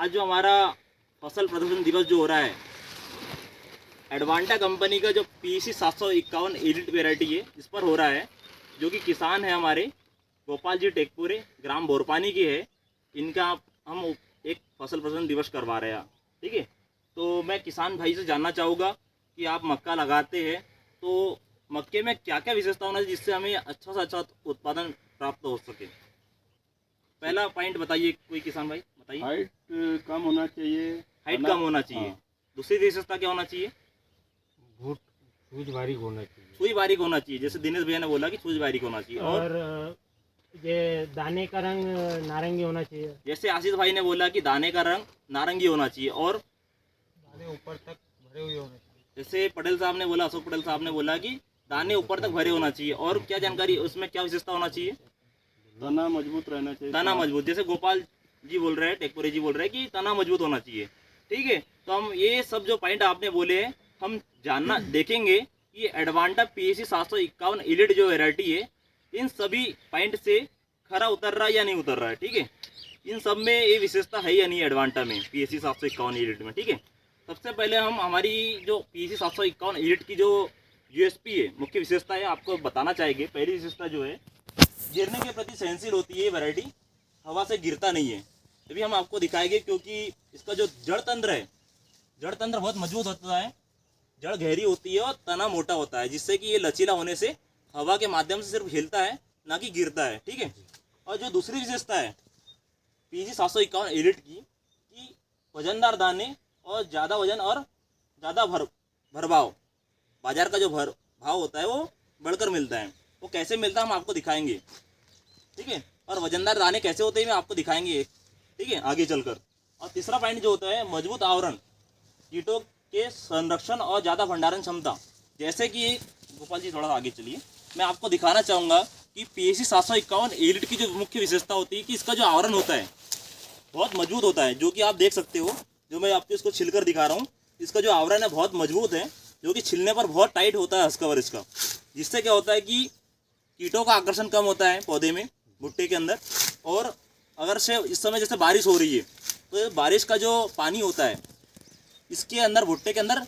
आज जो हमारा फसल प्रदर्शन दिवस जो हो रहा है, एडवांटा कंपनी का जो PEC 751 एलिट वेराइटी है इस पर हो रहा है, जो कि किसान है हमारे गोपाल जी टेकपुरे ग्राम बोरपानी की है। इनका हम एक फसल प्रदर्शन दिवस करवा रहे हैं, ठीक है। तो मैं किसान भाई से जानना चाहूँगा कि आप मक्का लगाते हैं तो मक्के में क्या क्या विशेषता होना चाहिए जिससे हमें अच्छा से अच्छा उत्पादन प्राप्त हो सके। पहला पॉइंट बताइए, कोई किसान भाई बताइए। हाइट कम होना चाहिए। हाइट कम होना चाहिए। हाँ। दूसरी विशेषता क्या होना चाहिए? सूज बारीक होना चाहिए। सुई बारीक होना चाहिए, जैसे दिनेश भैया ने बोला कि सुई बारीक होना चाहिए। और ये दाने का रंग नारंगी होना चाहिए। जैसे आशीष भाई ने बोला कि दाने का रंग नारंगी होना चाहिए। और दाने ऊपर तक भरे हुए होने चाहिए। जैसे पटेल साहब ने बोला, अशोक पटेल साहब ने बोला कि दाने ऊपर तक भरे होना चाहिए। और क्या जानकारी उसमें क्या विशेषता होना चाहिए? तना मजबूत रहना चाहिए। तना मजबूत, जैसे गोपाल जी बोल रहे हैं, टेकपुरे जी बोल रहे हैं कि तना मजबूत होना चाहिए, ठीक है। तो हम ये सब जो पॉइंट आपने बोले हैं हम जानना देखेंगे कि एडवांटा PEC 751 एलिट जो वेराइटी है इन सभी पॉइंट से खरा उतर रहा है या नहीं उतर रहा है, ठीक है। इन सब में ये विशेषता है या नहीं एडवांटा में PEC 751 एलिट में, ठीक है। सबसे पहले हम हमारी जो PEC 751 एलिट की जो USP है, मुख्य विशेषता है, आपको बताना चाहेंगे। पहली विशेषता जो है, गिरने के प्रति सहनशील होती है वैरायटी, हवा से गिरता नहीं है। अभी हम आपको दिखाएंगे क्योंकि इसका जो जड़ तंत्र है, जड़ तंत्र बहुत मजबूत होता है, जड़ गहरी होती है और तना मोटा होता है, जिससे कि ये लचीला होने से हवा के माध्यम से सिर्फ हिलता है ना कि गिरता है, ठीक है। और जो दूसरी विशेषता है PEC 751 एलिट की कि वजनदार दाने और ज़्यादा वजन और ज़्यादा भरभाव, बाजार का जो भाव होता है वो बढ़कर मिलता है। वो कैसे मिलता है हम आपको दिखाएंगे, ठीक है। और वजनदार दाने कैसे होते हैं मैं आपको दिखाएंगे, ठीक है, आगे चलकर। और तीसरा पॉइंट जो होता है मजबूत आवरण, कीटों के संरक्षण और ज़्यादा भंडारण क्षमता। जैसे कि गोपाल जी थोड़ा आगे चलिए, मैं आपको दिखाना चाहूँगा कि PEC 751 एलिट की जो मुख्य विशेषता होती है कि इसका जो आवरण होता है बहुत मजबूत होता है, जो कि आप देख सकते हो। जो मैं आपको इसको छिलकर दिखा रहा हूँ, इसका जो आवरण है बहुत मजबूत है, जो कि छिलने पर बहुत टाइट होता है हस्कवर इसका, जिससे क्या होता है कि कीटों का आकर्षण कम होता है पौधे में, भुट्टे के अंदर। और अगर से इस समय जैसे बारिश हो रही है तो बारिश का जो पानी होता है इसके अंदर भुट्टे के अंदर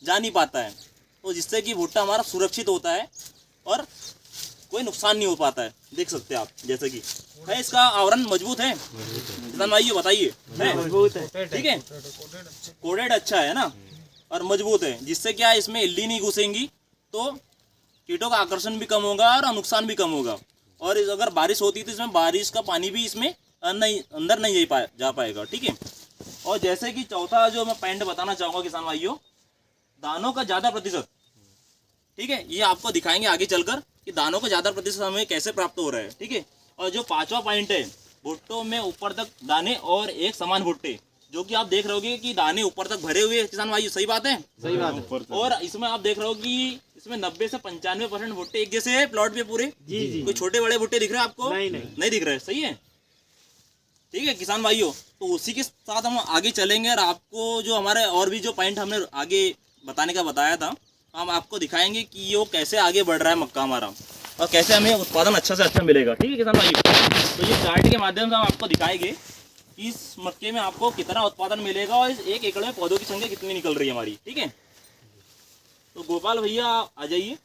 जा नहीं पाता है, तो जिससे कि भुट्टा हमारा सुरक्षित होता है और कोई नुकसान नहीं हो पाता है। देख सकते हैं आप, जैसे कि है इसका आवरण मजबूत है। किसान भाई बताइए, मजबूत है, ठीक है, कोडेड अच्छा है ना, और मजबूत है, जिससे क्या इसमें इल्ली नहीं घुसेंगी, तो कीटों का आकर्षण भी कम होगा और नुकसान भी कम होगा। और अगर बारिश होती तो इसमें बारिश का पानी भी इसमें अंदर नहीं जा पाएगा, ठीक है। और जैसे कि चौथा जो मैं पॉइंट बताना चाहूँगा किसान भाइयों, दानों का ज़्यादा प्रतिशत, ठीक है, ये आपको दिखाएंगे आगे चलकर कि दानों का ज़्यादा प्रतिशत हमें कैसे प्राप्त हो रहा है, ठीक है। और जो पांचवा पॉइंट है, भुट्टों में ऊपर तक दाने और एक समान भुट्टे, जो कि आप देख रहे होगे कि दाने ऊपर तक भरे हुए हैं किसान भाई, सही बात है, सही बात है। और इसमें आप देख रहे हो कि इसमें 90 से 95% भुट्टे एक जैसे है प्लॉट पे पूरे। जी। कोई छोटे बड़े भुट्टे दिख रहे हैं आपको? नहीं दिख रहे, सही है, ठीक है किसान भाइयों। तो उसी के साथ हम आगे चलेंगे और आपको जो हमारे और भी जो पॉइंट हमने आगे बताने का बताया था, हम आपको दिखाएंगे कि वो कैसे आगे बढ़ रहा है मक्का हमारा और कैसे हमें उत्पादन अच्छा से अच्छा मिलेगा, ठीक है किसान भाइयों। तो ये चार्ट के माध्यम से हम आपको दिखाएंगे कि इस मक्के में आपको कितना उत्पादन मिलेगा और इस 1 एकड़ में पौधों की संख्या कितनी निकल रही है हमारी, ठीक है। तो गोपाल भैया आ जाइए,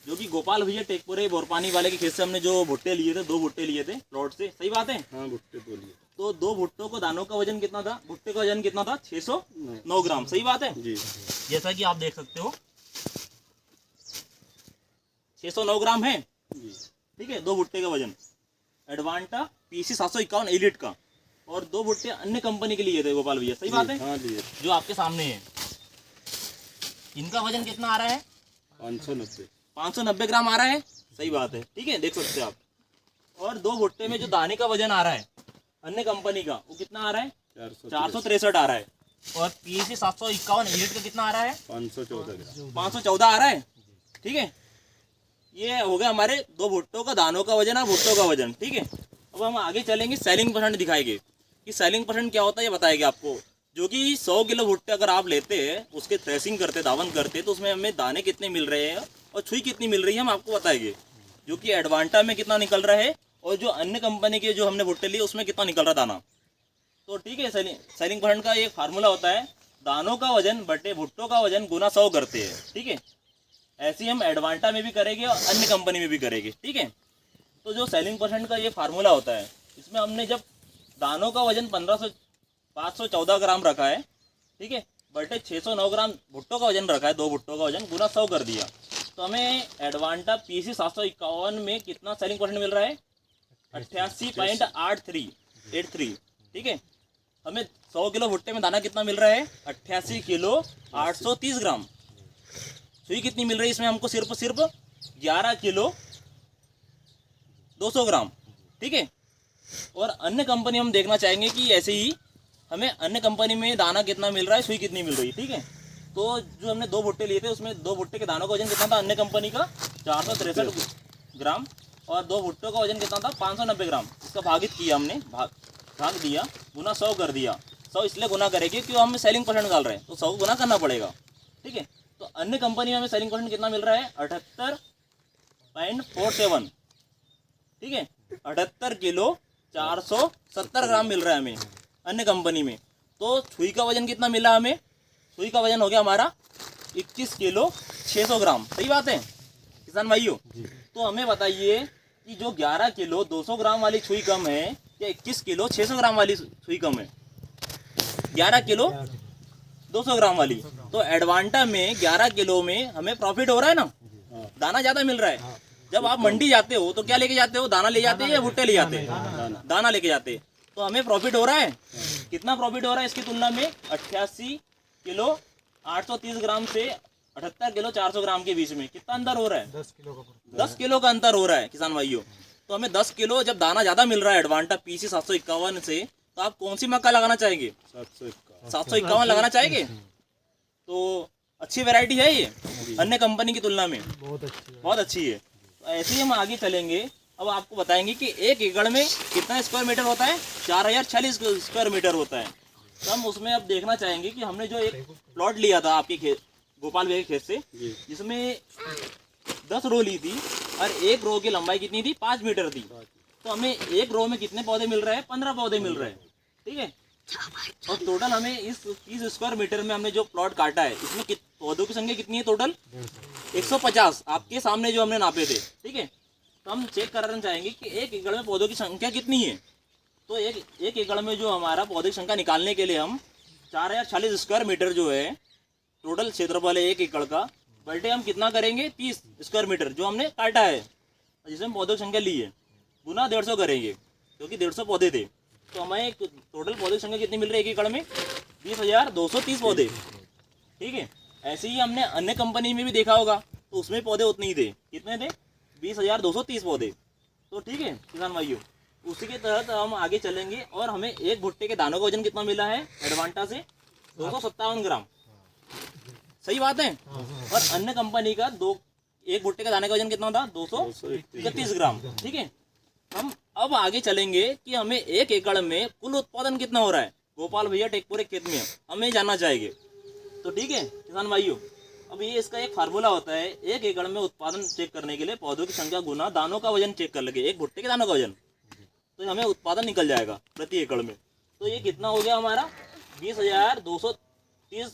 जो कि गोपाल भैया टेकपुरे बोरपानी वाले के खेत से हमने जो भुट्टे लिए थे, 2 भुट्टे लिए थे प्लॉट से, सही बात है। हाँ, भुट्टे तो लिए। तो 2 भुट्टों को दानों का वजन कितना था, भुट्टे का वजन कितना था? 609 ग्राम, सही बात है जी। जैसा कि आप देख सकते हो 609 ग्राम है जी, ठीक है, 2 भुट्टे का वजन एडवांटा PEC 751 एलिट का। और 2 भुट्टे अन्य कंपनी के लिए थे गोपाल भैया, सही बात है। हाँ लिए। जो आपके सामने है, इनका वजन कितना आ रहा है? 590 ग्राम आ रहा है, सही बात है, ठीक है, देख सकते हैं आप। और 2 भुट्टे में जो दाने का वजन आ रहा है अन्य कंपनी का, वो कितना आ रहा है? 463 आ रहा है। और PEC 751 एलिट का कितना आ रहा है? 514 आ रहा है, ठीक है। ये हो गया हमारे 2 भुट्टों का दानों का वजन और भुट्टों का वजन, ठीक है। अब हम आगे चलेंगे, सेलिंग परसेंट दिखाएंगे कि सेलिंग परसेंट क्या होता है, ये बताएंगे आपको। जो कि 100 किलो भुट्टे अगर आप लेते हैं, उसके थ्रेसिंग करते, दावन करते, तो उसमें हमें दाने कितने मिल रहे हैं और छुई कितनी मिल रही है हम आपको बताएंगे। जो कि एडवांटा में कितना निकल रहा है और जो अन्य कंपनी के जो हमने भुट्टे लिए उसमें कितना निकल रहा दाना, तो ठीक है, सेलिंग परसेंट का एक फार्मूला होता है, दानों का वजन बटे भुट्टो का वजन गुना 100 करते हैं। ठीक है, ऐसे ही हम एडवांटा में भी करेंगे और अन्य कंपनी में भी करेंगे। ठीक है, तो जो सेलिंग परसेंट का ये फार्मूला होता है, इसमें हमने जब दानों का वजन 514 ग्राम रखा है, ठीक है, बटे 609 ग्राम भुट्टो का वजन रखा है, 2 भुट्टो का वजन गुना 100 कर दिया, तो हमें एडवांटा पीसी 751 में कितना सेलिंग परसेंट मिल रहा है? 88.83। ठीक है, हमें 100 किलो भुट्टे में दाना कितना मिल रहा है? 88 किलो 830 ग्राम। सुई कितनी मिल रही है इसमें हमको? सिर्फ 11 किलो 200 ग्राम। ठीक है, और अन्य कंपनी हम देखना चाहेंगे कि ऐसे ही हमें अन्य कंपनी में दाना कितना मिल रहा है, सुई कितनी मिल रही है। ठीक है, तो जो हमने 2 भुट्टे लिए थे उसमें 2 भुट्टे के दानों का वजन कितना था अन्य कंपनी का? 463 ग्राम, और 2 भुट्टों का वजन कितना था? 590 ग्राम। इसका भागित किया हमने, भाग दिया, गुना 100 कर दिया। 100 इसलिए गुना करेंगे क्यों हम सेलिंग परसेंट निकाल रहे हैं, तो 100 गुना करना पड़ेगा। ठीक है, तो अन्य कंपनी में हमें सेलिंग परसेंट कितना मिल रहा है? 78.47। ठीक है, 78 किलो 470 ग्राम मिल रहा है हमें अन्य कंपनी में। तो सुई का वजन कितना मिला हमें? सुई का वजन हो गया हमारा 21 किलो 600 ग्राम। सही बात है किसान भाइयों? तो हमें बताइए कि जो 11 किलो 200 ग्राम वाली सुई कम है या 21 किलो 600 ग्राम वाली सुई कम है? 11 किलो 200 ग्राम वाली। तो एडवांटा में 11 किलो में हमें प्रॉफिट हो रहा है ना, दाना ज़्यादा मिल रहा है। जब आप मंडी जाते हो तो क्या लेके जाते हो? दाना ले जाते हैं या भुट्टे ले जाते हैं? दाना लेके जाते हैं। तो हमें प्रॉफिट हो रहा है। कितना प्रॉफिट हो रहा है इसकी तुलना में? 88 किलो 830 ग्राम से 78 किलो 400 ग्राम के बीच में कितना अंतर हो रहा है? 10 किलो का अंतर हो रहा है किसान भाइयों। तो हमें 10 किलो जब दाना ज़्यादा मिल रहा है एडवांटा पीसी 751 से, तो आप कौन सी मक्का लगाना चाहेंगे? 751 लगाना चाहेंगे। तो अच्छी वैरायटी है ये अन्य कंपनी की तुलना में, बहुत अच्छी है। तो ऐसे ही हम आगे चलेंगे। अब आपको बताएंगे कि 1 एकड़ में कितना स्क्वायर मीटर होता है? 4046 स्क्वायर मीटर होता है। तो हम उसमें अब देखना चाहेंगे कि हमने जो एक प्लॉट लिया था आपके खेत, गोपाल भाई के खेत से, जिसमें 10 रो ली थी और एक रो की लंबाई कितनी थी? 5 मीटर थी। तो हमें एक रो में कितने पौधे मिल रहे हैं? 15 पौधे मिल रहे हैं। ठीक है, और टोटल हमें इस 30 स्क्वायर मीटर में हमने जो प्लॉट काटा है, इसमें पौधों की संख्या कितनी है टोटल? 150 आपके सामने जो हमने नापे थे। ठीक है, तो हम चेक करना चाहेंगे कि 1 एकड़ में पौधों की संख्या कितनी है। तो एक एकड़ में जो हमारा पौधे की संख्या निकालने के लिए हम 4046 स्क्वायर मीटर जो है टोटल क्षेत्रफल है 1 एकड़ का, बल्टे हम कितना करेंगे? 30 स्क्वायर मीटर जो हमने काटा है, जिसमें पौधों की संख्या ली है, गुना 150 करेंगे क्योंकि 150 पौधे थे। तो हमें टोटल पौधे की संख्या कितनी मिल रही है 1 एकड़ में? 20,230 पौधे। ठीक है, ऐसे ही हमने अन्य कंपनी में भी देखा होगा, तो उसमें पौधे उतने ही थे। कितने थे? 20,230 पौधे। तो ठीक है किसान भाइयों, उसी के तहत हम आगे चलेंगे। और हमें एक भुट्टे के दानों का वजन कितना मिला है एडवांटा से? 257 ग्राम। सही बात है। और अन्य कंपनी का एक भुट्टे के दाने का वजन कितना था? 231 ग्राम। ठीक है, हम अब आगे चलेंगे कि हमें 1 एकड़ में कुल उत्पादन कितना हो रहा है गोपाल भैया टेकपुरे खेत में, हमें जानना चाहेंगे। तो ठीक है किसान भाइयों, अब ये इसका एक फार्मूला होता है, 1 एकड़ में उत्पादन चेक करने के लिए पौधों की संख्या गुना दानों का वजन चेक कर लगे, एक भुट्टे के दानों का वजन, तो हमें उत्पादन निकल जाएगा प्रति एकड़ में। तो ये कितना हो गया हमारा? 20,230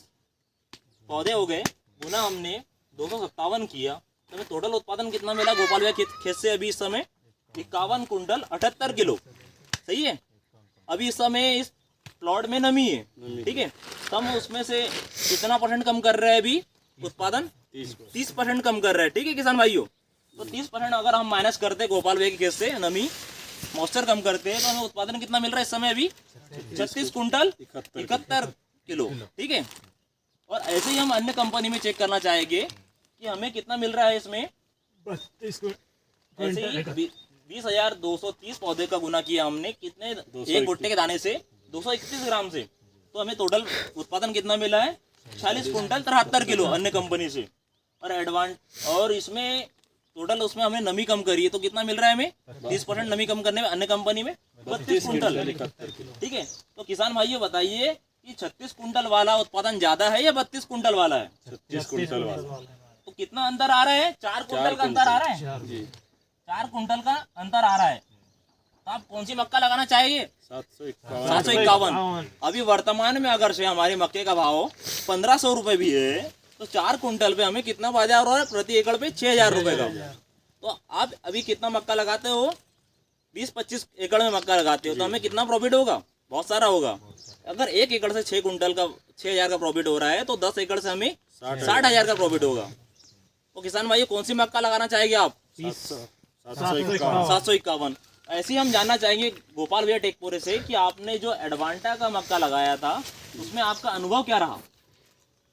पौधे हो गए, गुना हमने 257 किया, तो हमें टोटल उत्पादन कितना मिला गोपाल भैया खेत से अभी इस समय? 51 कुंटल 78 किलो। सही है। अभी इस समय इस प्लॉट में नमी है। ठीक है, तो हम उसमें से कितना % कम कर रहे हैं अभी उत्पादन? 30% कम कर रहे हैं। ठीक है किसान भाइयों, तो 30% अगर हम माइनस करते गोपाल भैया के खेत से, नमी मॉइस्चर कम करते हैं, तो हमें उत्पादन कितना मिल रहा है इस समय अभी? 36 कुंटल 71 किलो। ठीक है, और ऐसे ही हम अन्य कंपनी में चेक करना चाहेंगे कि हमें कितना मिल रहा है इसमें। ऐसे ही 20,230 पौधे का गुना किया हमने कितने? एक भुट्टे के दाने से 231 ग्राम से, तो हमें टोटल उत्पादन कितना मिला है? 40 कुंटल 73 किलो अन्य कंपनी से। और इसमें टोटल उसमें हमने नमी कम करी है, तो कितना मिल रहा है हमें? 30% नमी कम करने में अन्य कंपनी में 32 कुंटल। ठीक है, तो किसान भाइयों बताइए कि 36 कुंटल वाला उत्पादन ज्यादा है या 32 कुंटल वाला है? 36 कुंटल वाला। तो कितना अंतर आ रहा है? 4 कुंटल का अंतर आ रहा है। 4 कुंटल का अंतर आ रहा है। तो आप कौन सी मक्का लगाना चाहेंगे? 751। 751। अभी वर्तमान में अगर से हमारे मक्के का भाव 1500 रुपये भी है तो 4 कुंटल पे हमें कितना बाजार हो रहा है? प्रति एकड़ पे 6000 रुपये का। तो आप अभी कितना मक्का लगाते हो? 20-25 एकड़ में मक्का लगाते हो तो हमें कितना प्रॉफिट होगा? बहुत सारा होगा। अगर 1 एकड़ से 6 कुंटल का 6000 का प्रॉफिट हो रहा है तो 10 एकड़ से हमें 60,000 का प्रॉफिट होगा। तो किसान भाई कौन सी मक्का लगाना चाहेंगे आप? 751। ऐसे ही हम जानना चाहेंगे गोपाल भैया टेकपुरे से कि आपने जो एडवांटा का मक्का लगाया था उसमें आपका अनुभव क्या रहा?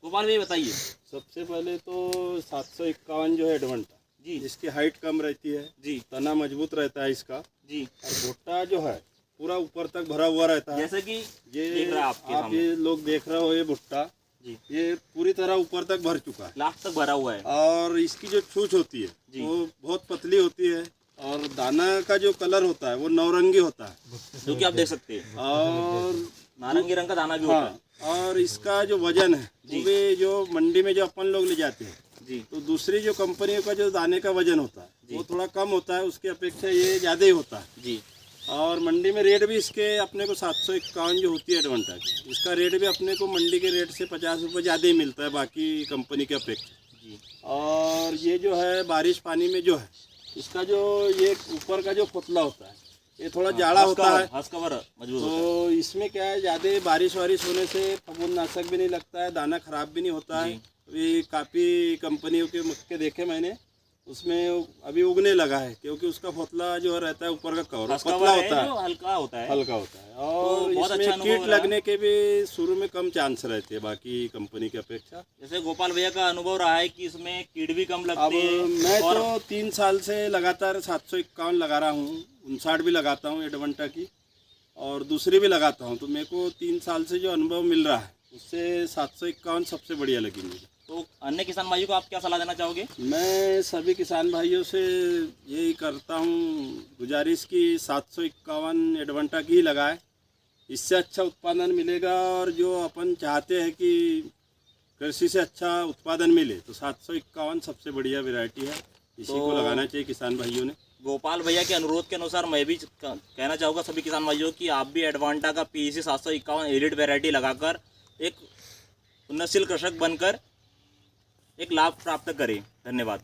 गोपाल भैया बताइए। सबसे पहले तो 751 जो है एडवांटा जी, इसकी हाइट कम रहती है जी, तना मजबूत रहता है इसका, जी। और भुट्टा जो है पूरा ऊपर तक भरा हुआ रहता है। जैसे कि ये देख रहा है आपके आप सामने। ये लोग देख रहे हो, ये भुट्टा जी, ये पूरी तरह ऊपर तक भर चुका है लास्ट तक भरा हुआ है। और इसकी जो छूछ होती है जी। वो बहुत पतली होती है और दाना का जो कलर होता है वो नौरंगी होता है जो कि आप देख सकते हैं और नारंगी रंग का दाना भी होता है। हाँ, और इसका जो वजन है वो भी जो मंडी में जो अपन लोग ले जाते हैं जी, तो दूसरी जो कंपनियों का जो दाने का वजन होता है जी। वो थोड़ा कम होता है, उसकी अपेक्षा ये ज़्यादा ही होता है। जी, और मंडी में रेट भी इसके अपने को 751 जो होती है एडवांटा की, इसका रेट भी अपने को मंडी के रेट से 50 रुपये ज़्यादा ही मिलता है बाकी कंपनी के अपेक्षा। जी। और ये जो है बारिश पानी में जो है इसका जो ये ऊपर का जो पुतला होता है ये थोड़ा जाड़ा होता है, हंस कवर मजबूत होता है। तो इसमें क्या है ज़्यादा बारिश वारिश होने से फफूंदनाशक भी नहीं लगता है, दाना खराब भी नहीं होता है। जी। अभी काफ़ी कंपनियों के मक्के देखे मैंने, उसमें अभी उगने लगा है क्योंकि उसका फुतला जो रहता है ऊपर का कवर हंस पतला कवर है होता है, जो हल्का होता है। हल्का होता है और बहुत अच्छा इसमें अनुभव कीट रहा। लगने के भी शुरू में कम चांस रहते हैं बाकी कंपनी की अपेक्षा। जैसे गोपाल भैया का अनुभव रहा है कि इसमें कीट भी कम अब लगते हैं। मैं और तो 3 साल से लगातार 751 लगा रहा हूँ, 59 भी लगाता हूँ एडवांटा की और दूसरी भी लगाता हूँ, तो मेरे को 3 साल से जो अनुभव मिल रहा है उससे 751 सबसे बढ़िया लगी मुझे। तो अन्य किसान भाइयों को आप क्या सलाह देना चाहोगे? मैं सभी किसान भाइयों से यही करता हूँ गुजारिश कि 751 एडवांटा की ही लगाए, इससे अच्छा उत्पादन मिलेगा। और जो अपन चाहते हैं कि कृषि से अच्छा उत्पादन मिले तो 751 सबसे बढ़िया वैरायटी है, इसी को लगाना चाहिए किसान भाइयों ने। गोपाल भैया के अनुरोध के अनुसार मैं भी कहना चाहूँगा सभी किसान भाइयों कि आप भी एडवांटा का PEC 751 एलिड वैरायटी लगाकर एक उन्नतशील कृषक बनकर एक लाभ प्राप्त करें। धन्यवाद।